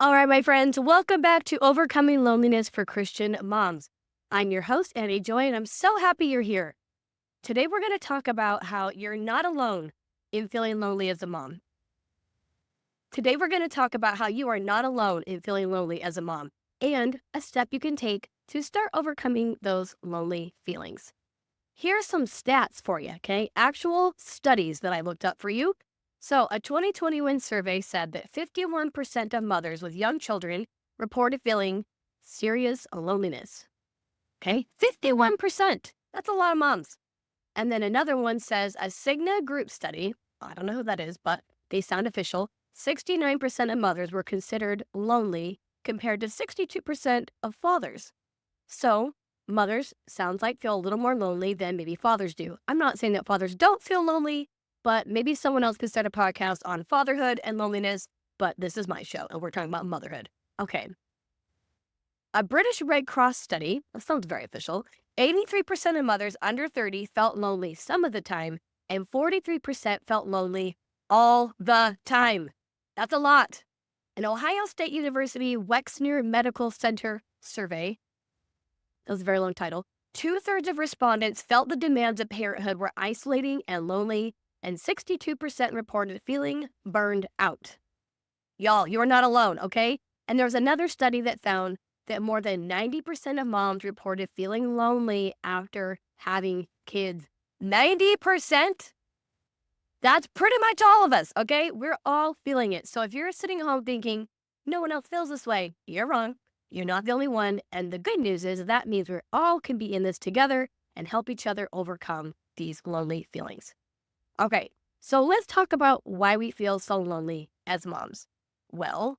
All right, my friends, welcome back to Overcoming Loneliness for Christian Moms. I'm your host, Annie Joy, and I'm so happy you're here. Today, we're going to talk about how you're not alone in feeling lonely as a mom. Today, we're going to talk about how you are not alone in feeling lonely as a mom and a step you can take to start overcoming those lonely feelings. Here are some stats for you, okay? Actual studies that I looked up for you. So, a 2021 survey said that 51% of mothers with young children reported feeling serious loneliness. Okay? 51%. That's a lot of moms. And then another one says a Cigna group study, I don't know who that is, but they sound official. 69% of mothers were considered lonely compared to 62% of fathers. So, mothers sounds like feel a little more lonely than maybe fathers do. I'm not saying that fathers don't feel lonely, but maybe someone else could start a podcast on fatherhood and loneliness, but this is my show and we're talking about motherhood. Okay. A British Red Cross study, that sounds very official, 83% of mothers under 30 felt lonely some of the time, and 43% felt lonely all the time. That's a lot. An Ohio State University Wexner Medical Center survey, that was a very long title. 2/3 of respondents felt the demands of parenthood were isolating and lonely, and 62% reported feeling burned out. Y'all, you're not alone, okay? And there's another study that found that more than 90% of moms reported feeling lonely after having kids. 90%? That's pretty much all of us, okay? We're all feeling it. So if you're sitting home thinking, no one else feels this way, you're wrong. You're not the only one. And the good news is that means we all can be in this together and help each other overcome these lonely feelings. Okay, so let's talk about why we feel so lonely as moms. Well,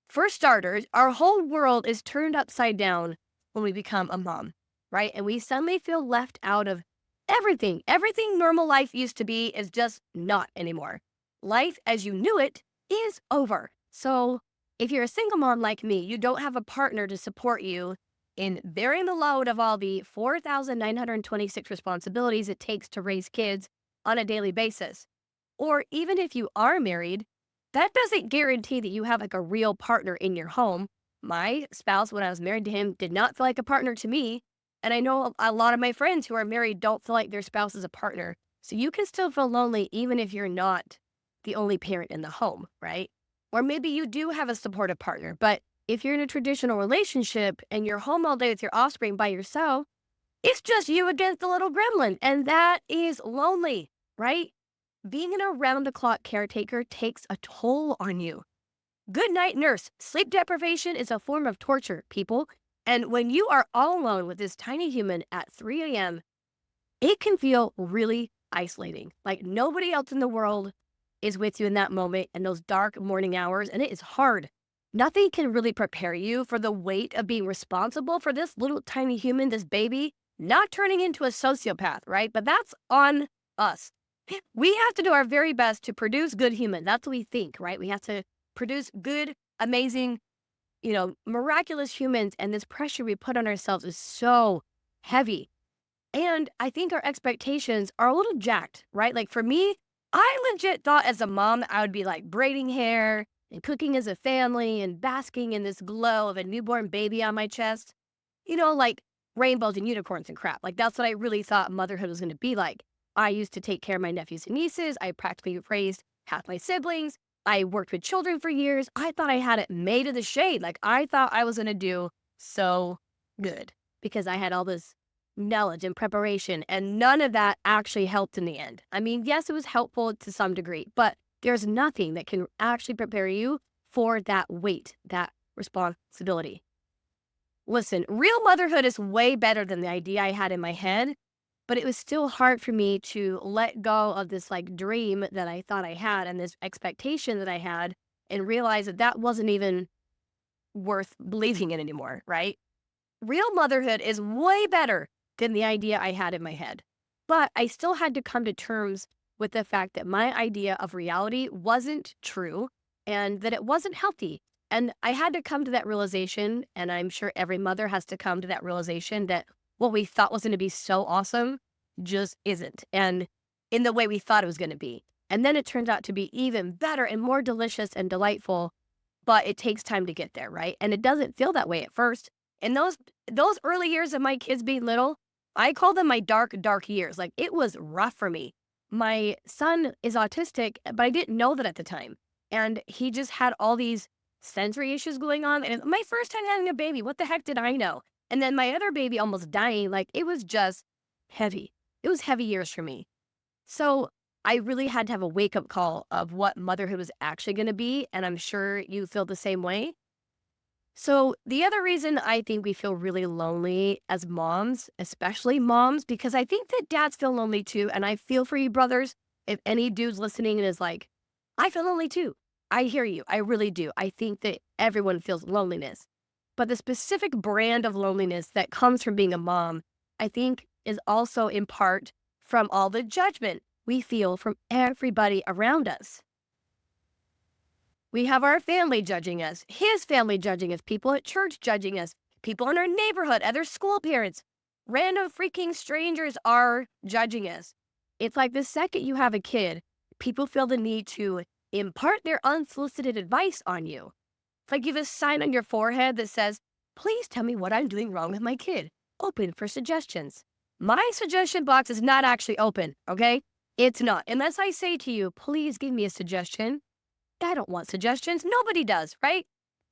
for starters, our whole world is turned upside down when we become a mom, right? And we suddenly feel left out of everything. Everything normal life used to be is just not anymore. Life as you knew it is over. So if you're a single mom like me, you don't have a partner to support you in bearing the load of all the 4,926 responsibilities it takes to raise kids on a daily basis. Or even if you are married, that doesn't guarantee that you have like a real partner in your home. My spouse, when I was married to him, did not feel like a partner to me. And I know a lot of my friends who are married don't feel like their spouse is a partner. So you can still feel lonely even if you're not the only parent in the home, right? Or maybe you do have a supportive partner, but if you're in a traditional relationship and you're home all day with your offspring by yourself, it's just you against the little gremlin. And that is lonely, right? Being an around the clock caretaker takes a toll on you. Good night, nurse. Sleep deprivation is a form of torture, people. And when you are all alone with this tiny human at 3 a.m., it can feel really isolating. Like nobody else in the world is with you in that moment in those dark morning hours. And it is hard. Nothing can really prepare you for the weight of being responsible for this little tiny human, this baby, not turning into a sociopath, right? But that's on us. We have to do our very best to produce good humans. That's what we think, right? We have to produce good, amazing, miraculous humans. And this pressure we put on ourselves is so heavy. And I think our expectations are a little jacked, right? Like for me, I legit thought as a mom, I would be like braiding hair and cooking as a family and basking in this glow of a newborn baby on my chest. Like rainbows and unicorns and crap. Like that's what I really thought motherhood was going to be like. I used to take care of my nephews and nieces. I practically raised half my siblings. I worked with children for years. I thought I had it made of the shade. Like I thought I was going to do so good because I had all this knowledge and preparation, and none of that actually helped in the end. I mean, yes, it was helpful to some degree, but there's nothing that can actually prepare you for that weight, that responsibility. Listen, real motherhood is way better than the idea I had in my head, but it was still hard for me to let go of this like dream that I thought I had and this expectation that I had and realize that that wasn't even worth believing in anymore, right? Real motherhood is way better than the idea I had in my head. But I still had to come to terms with the fact that my idea of reality wasn't true and that it wasn't healthy. And I had to come to that realization, and I'm sure every mother has to come to that realization that what we thought was going to be so awesome just isn't, and in the way we thought it was going to be. And then it turns out to be even better and more delicious and delightful but it takes time to get there, right? And it doesn't feel that way at first. And those early years of my kids being little, I call them my dark, dark years. Like it was rough for me. My son is autistic, but I didn't know that at the time. And he just had all these sensory issues going on. And my first time having a baby, what the heck did I know? And then my other baby almost dying. Like it was just heavy. It was heavy years for me. So I really had to have a wake up call of what motherhood was actually going to be. And I'm sure you feel the same way. So, the other reason I think we feel really lonely as moms, especially moms, because I think that dads feel lonely too. And I feel for you, brothers. If any dude's listening and is like, I feel lonely too. I hear you. I really do. I think that everyone feels loneliness. But the specific brand of loneliness that comes from being a mom, I think, is also in part from all the judgment we feel from everybody around us. We have our family judging us, his family judging us, people at church judging us, people in our neighborhood, other school parents, random freaking strangers are judging us. It's like the second you have a kid, people feel the need to impart their unsolicited advice on you. It's like you have a sign on your forehead that says, please tell me what I'm doing wrong with my kid. Open for suggestions. My suggestion box is not actually open, okay? It's not. Unless I say to you, please give me a suggestion. I don't want suggestions. Nobody does, right?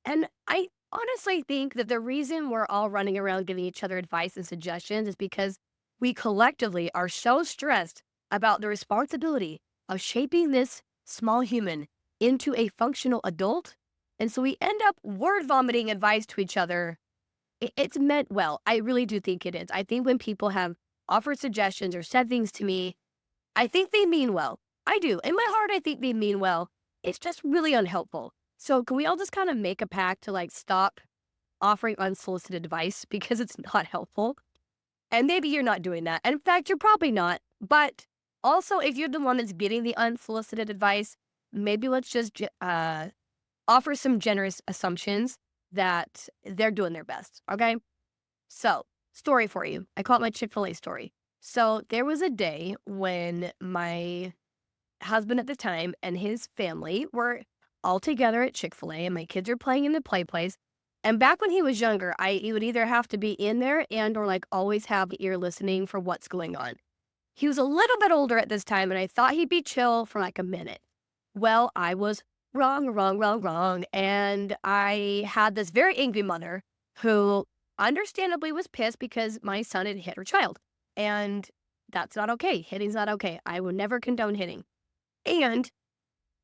And I honestly think that the reason we're all running around giving each other advice and suggestions is because we collectively are so stressed about the responsibility of shaping this small human into a functional adult. And so we end up word vomiting advice to each other. It's meant well. I really do think it is. I think when people have offered suggestions or said things to me, I think they mean well. I do. In my heart, I think they mean well. It's just really unhelpful. So can we all just kind of make a pact to like stop offering unsolicited advice because it's not helpful? And maybe you're not doing that. And in fact, you're probably not. But also, if you're the one that's getting the unsolicited advice, maybe let's just offer some generous assumptions that they're doing their best. Okay. So, story for you. I call it my Chick-fil-A story. So, there was a day when my husband at the time and his family were all together at Chick-fil-A and my kids are playing in the play place. And back when he was younger, he would either have to be in there and or like always have ear listening for what's going on. He was a little bit older at this time and I thought he'd be chill for like a minute. Well, I was wrong, wrong, wrong, wrong. And I had this very angry mother who understandably was pissed because my son had hit her child. And that's not okay. Hitting's not okay. I would never condone hitting. And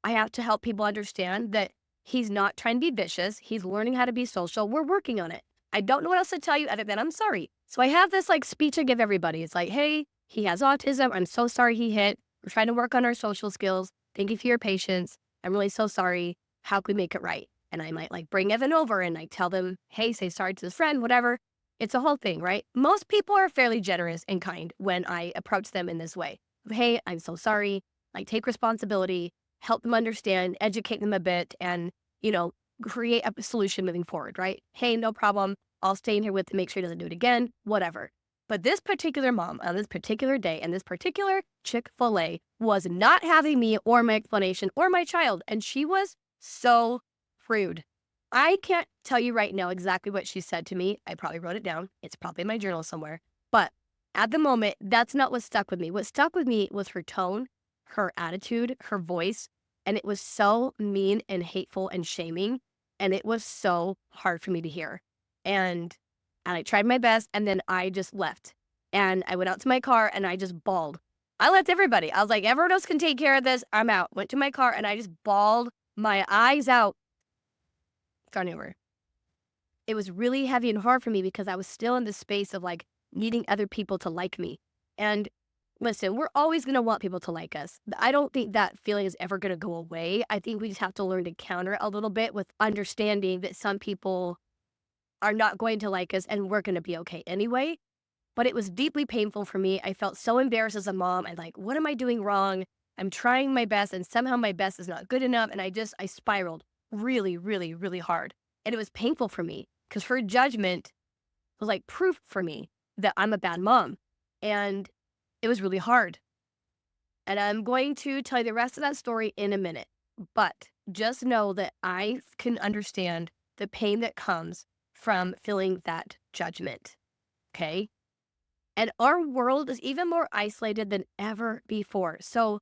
I have to help people understand that he's not trying to be vicious. He's learning how to be social. We're working on it. I don't know what else to tell you other than I'm sorry. So I have this like speech I give everybody. It's like, hey, he has autism. I'm so sorry he hit. We're trying to work on our social skills. Thank you for your patience. I'm really so sorry. How can we make it right? And I might like bring Evan over and I tell them, hey, say sorry to his friend, whatever. It's a whole thing, right? Most people are fairly generous and kind when I approach them in this way. Hey, I'm so sorry. Like take responsibility, help them understand, educate them a bit, and, create a solution moving forward, right? Hey, no problem. I'll stay in here with to make sure he doesn't do it again, whatever. But this particular mom on this particular day and this particular Chick-fil-A was not having me or my explanation or my child. And she was so rude. I can't tell you right now exactly what she said to me. I probably wrote it down. It's probably in my journal somewhere. But at the moment, that's not what stuck with me. What stuck with me was her tone, her attitude, her voice. And it was so mean and hateful and shaming. And it was so hard for me to hear. And I tried my best. And then I just left. And I went out to my car and I just bawled. I left everybody. I was like, everyone else can take care of this. I'm out. Went to my car and I just bawled my eyes out. Starting over. It was really heavy and hard for me because I was still in the space of like needing other people to like me. And listen, we're always going to want people to like us. I don't think that feeling is ever going to go away. I think we just have to learn to counter it a little bit with understanding that some people are not going to like us and we're going to be okay anyway. But it was deeply painful for me. I felt so embarrassed as a mom. I'm like, what am I doing wrong? I'm trying my best and somehow my best is not good enough. And I spiraled really, really, really hard. And it was painful for me because her judgment was like proof for me that I'm a bad mom. And it was really hard. And I'm going to tell you the rest of that story in a minute. But just know that I can understand the pain that comes from feeling that judgment. Okay. And our world is even more isolated than ever before. So,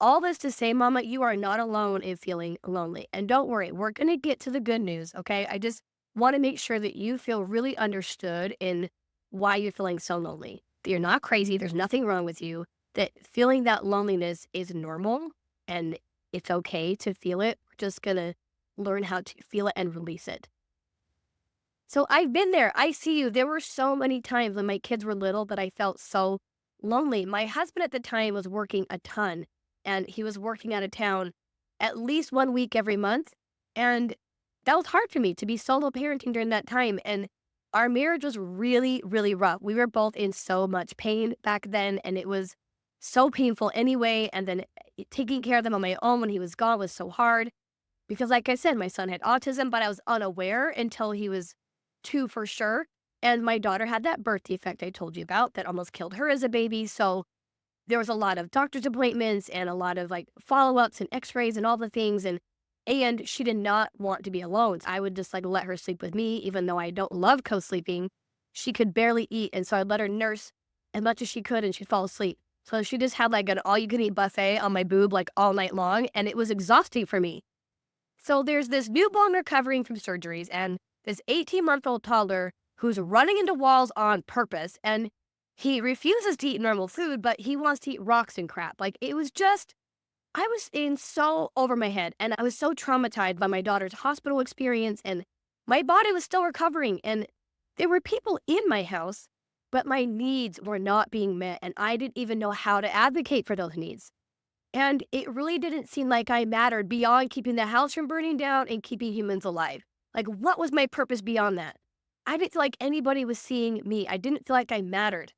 all this to say, Mama, you are not alone in feeling lonely. And don't worry, we're going to get to the good news. Okay. I just want to make sure that you feel really understood in why you're feeling so lonely. That you're not crazy. There's nothing wrong with you. That feeling that loneliness is normal and it's okay to feel it. We're just going to learn how to feel it and release it. So I've been there. I see you. There were so many times when my kids were little that I felt so lonely. My husband at the time was working a ton and he was working out of town at least 1 week every month. And that was hard for me to be solo parenting during that time. And our marriage was really, really rough. We were both in so much pain back then. And it was so painful anyway. And then taking care of them on my own when he was gone was so hard. Because like I said, my son had autism, but I was unaware until he was 2 for sure. And my daughter had that birth defect I told you about that almost killed her as a baby. So there was a lot of doctor's appointments and a lot of like follow-ups and x-rays and all the things. And she did not want to be alone. I would just like let her sleep with me, even though I don't love co-sleeping. She could barely eat. And so I'd let her nurse as much as she could and she'd fall asleep. So she just had like an all-you-can-eat buffet on my boob like all night long. And it was exhausting for me. So there's this newborn recovering from surgeries and this 18-month-old toddler who's running into walls on purpose. And he refuses to eat normal food, but he wants to eat rocks and crap. Like it was just, I was in so over my head. And I was so traumatized by my daughter's hospital experience. And my body was still recovering. And there were people in my house, but my needs were not being met. And I didn't even know how to advocate for those needs. And it really didn't seem like I mattered beyond keeping the house from burning down and keeping humans alive. Like, what was my purpose beyond that? I didn't feel like anybody was seeing me. I didn't feel like I mattered.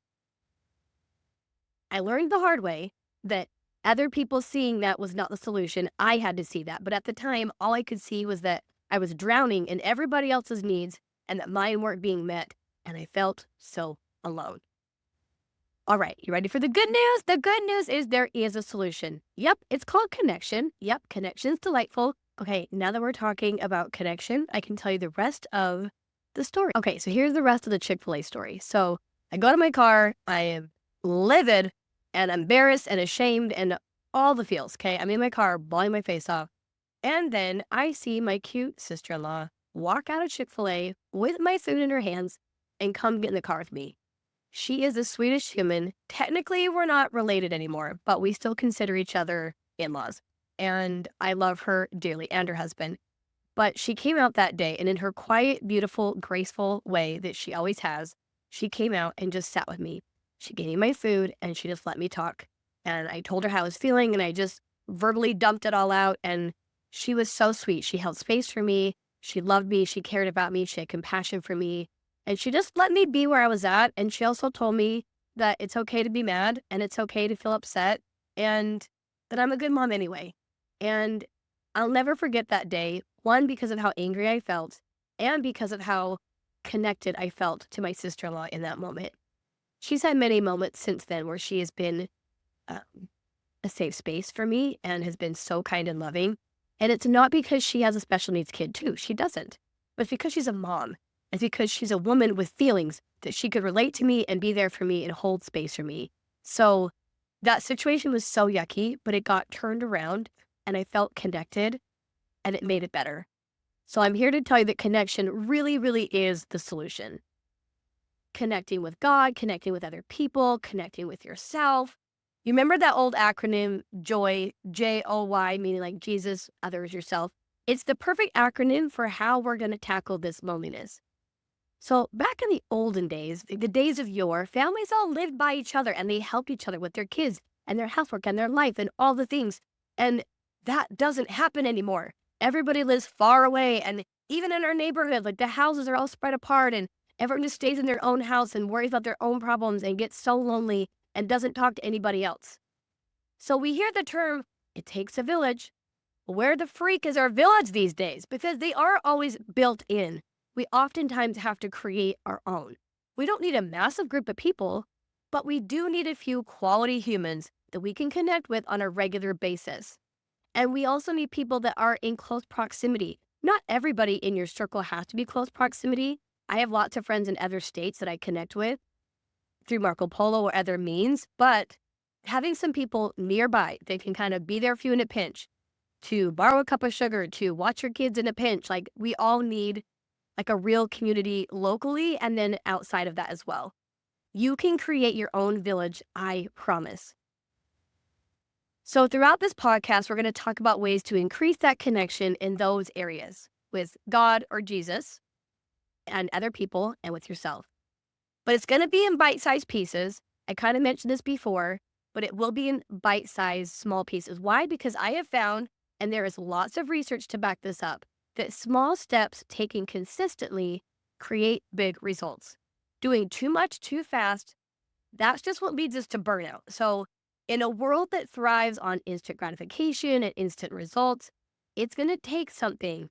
I learned the hard way that other people seeing that was not the solution. I had to see that. But at the time, all I could see was that I was drowning in everybody else's needs and that mine weren't being met. And I felt so alone. All right, you ready for the good news? The good news is there is a solution. Yep, it's called connection. Yep, connection's delightful. Okay, now that we're talking about connection, I can tell you the rest of the story. Okay, so here's the rest of the Chick-fil-A story. So I go to my car, I am livid and embarrassed and ashamed and all the feels, okay? I'm in my car, bawling my face off. And then I see my cute sister-in-law walk out of Chick-fil-A with my food in her hands and come get in the car with me. She is the sweetest human. Technically, we're not related anymore, but we still consider each other in-laws. And I love her dearly and her husband. But she came out that day, and in her quiet, beautiful, graceful way that she always has, she came out and just sat with me. She gave me my food, and she just let me talk. And I told her how I was feeling, and I just verbally dumped it all out. And she was so sweet. She held space for me. She loved me. She cared about me. She had compassion for me. And she just let me be where I was at. And she also told me that it's okay to be mad and it's okay to feel upset and that I'm a good mom anyway. And I'll never forget that day, one, because of how angry I felt and because of how connected I felt to my sister-in-law in that moment. She's had many moments since then where she has been um, a safe space for me and has been so kind and loving. And it's not because she has a special needs kid too. She doesn't. But it's because she's a mom. It's because she's a woman with feelings that she could relate to me and be there for me and hold space for me. So that situation was so yucky, but it got turned around and I felt connected and it made it better. So I'm here to tell you that connection really, really is the solution. Connecting with God, connecting with other people, connecting with yourself. You remember that old acronym, JOY, J-O-Y, meaning like Jesus, others, yourself? It's the perfect acronym for how we're going to tackle this loneliness. So back in the olden days, the days of yore, families all lived by each other and they helped each other with their kids and their housework and their life and all the things. And that doesn't happen anymore. Everybody lives far away. And even in our neighborhood, like the houses are all spread apart and everyone just stays in their own house and worries about their own problems and gets so lonely and doesn't talk to anybody else. So we hear the term, it takes a village. Where the freak is our village these days? Because they are always built in. We oftentimes have to create our own. We don't need a massive group of people, but we do need a few quality humans that we can connect with on a regular basis. And we also need people that are in close proximity. Not everybody in your circle has to be close proximity. I have lots of friends in other states that I connect with through Marco Polo or other means, but having some people nearby that can kind of be there for you in a pinch, to borrow a cup of sugar, to watch your kids in a pinch, like we all need like a real community locally and then outside of that as well. You can create your own village, I promise. So throughout this podcast, we're going to talk about ways to increase that connection in those areas with God or Jesus and other people and with yourself. But it's going to be in bite-sized pieces. I kind of mentioned this before, but it will be in bite-sized small pieces. Why? Because I have found, and there is lots of research to back this up, that small steps taken consistently create big results. Doing too much too fast, that's just what leads us to burnout. So in a world that thrives on instant gratification and instant results, it's going to take something,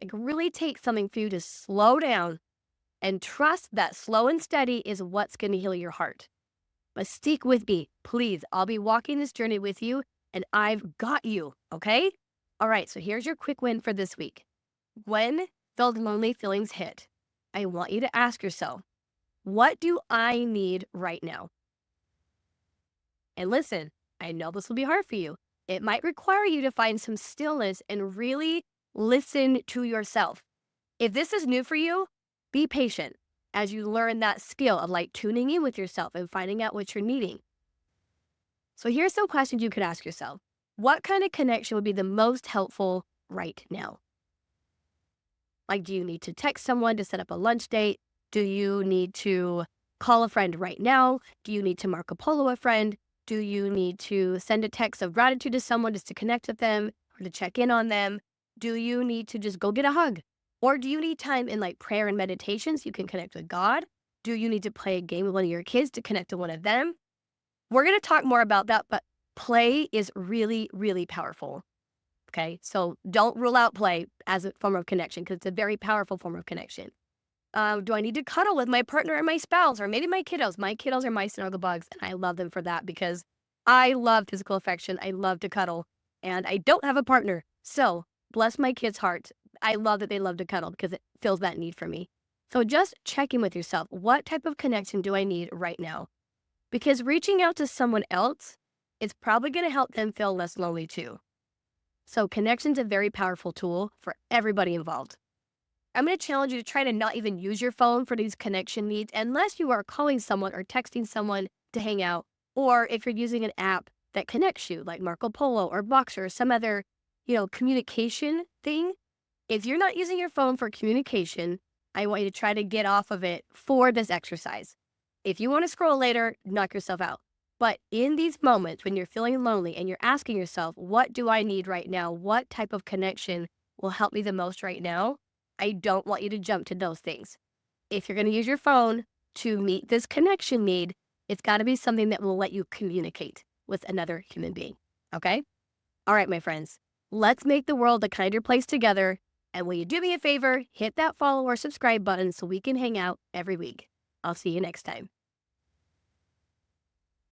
like really take something for you to slow down and trust that slow and steady is what's going to heal your heart. But stick with me, please. I'll be walking this journey with you, and I've got you, okay? All right, so here's your quick win for this week. When those lonely feelings hit, I want you to ask yourself, what do I need right now? And listen, I know this will be hard for you. It might require you to find some stillness and really listen to yourself. If this is new for you, be patient as you learn that skill of like tuning in with yourself and finding out what you're needing. So here's some questions you could ask yourself. What kind of connection would be the most helpful right now? Like, do you need to text someone to set up a lunch date? Do you need to call a friend right now? Do you need to Marco Polo a friend? Do you need to send a text of gratitude to someone just to connect with them or to check in on them? Do you need to just go get a hug? Or do you need time in like prayer and meditation so you can connect with God? Do you need to play a game with one of your kids to connect to one of them? We're going to talk more about that, but play is really, really powerful. Okay, so don't rule out play as a form of connection because it's a very powerful form of connection. Do I need to cuddle with my partner or my spouse or maybe my kiddos? My kiddos are my snuggle bugs, and I love them for that because I love physical affection. I love to cuddle, and I don't have a partner. So bless my kids' hearts. I love that they love to cuddle because it fills that need for me. So just check in with yourself. What type of connection do I need right now? Because reaching out to someone else is probably going to help them feel less lonely too. So connection's a very powerful tool for everybody involved. I'm going to challenge you to try to not even use your phone for these connection needs unless you are calling someone or texting someone to hang out, or if you're using an app that connects you like Marco Polo or Boxer or some other, communication thing. If you're not using your phone for communication, I want you to try to get off of it for this exercise. If you want to scroll later, knock yourself out. But in these moments when you're feeling lonely and you're asking yourself, what do I need right now? What type of connection will help me the most right now? I don't want you to jump to those things. If you're going to use your phone to meet this connection need, it's got to be something that will let you communicate with another human being. Okay? All right, my friends, let's make the world a kinder place together. And will you do me a favor, hit that follow or subscribe button so we can hang out every week. I'll see you next time.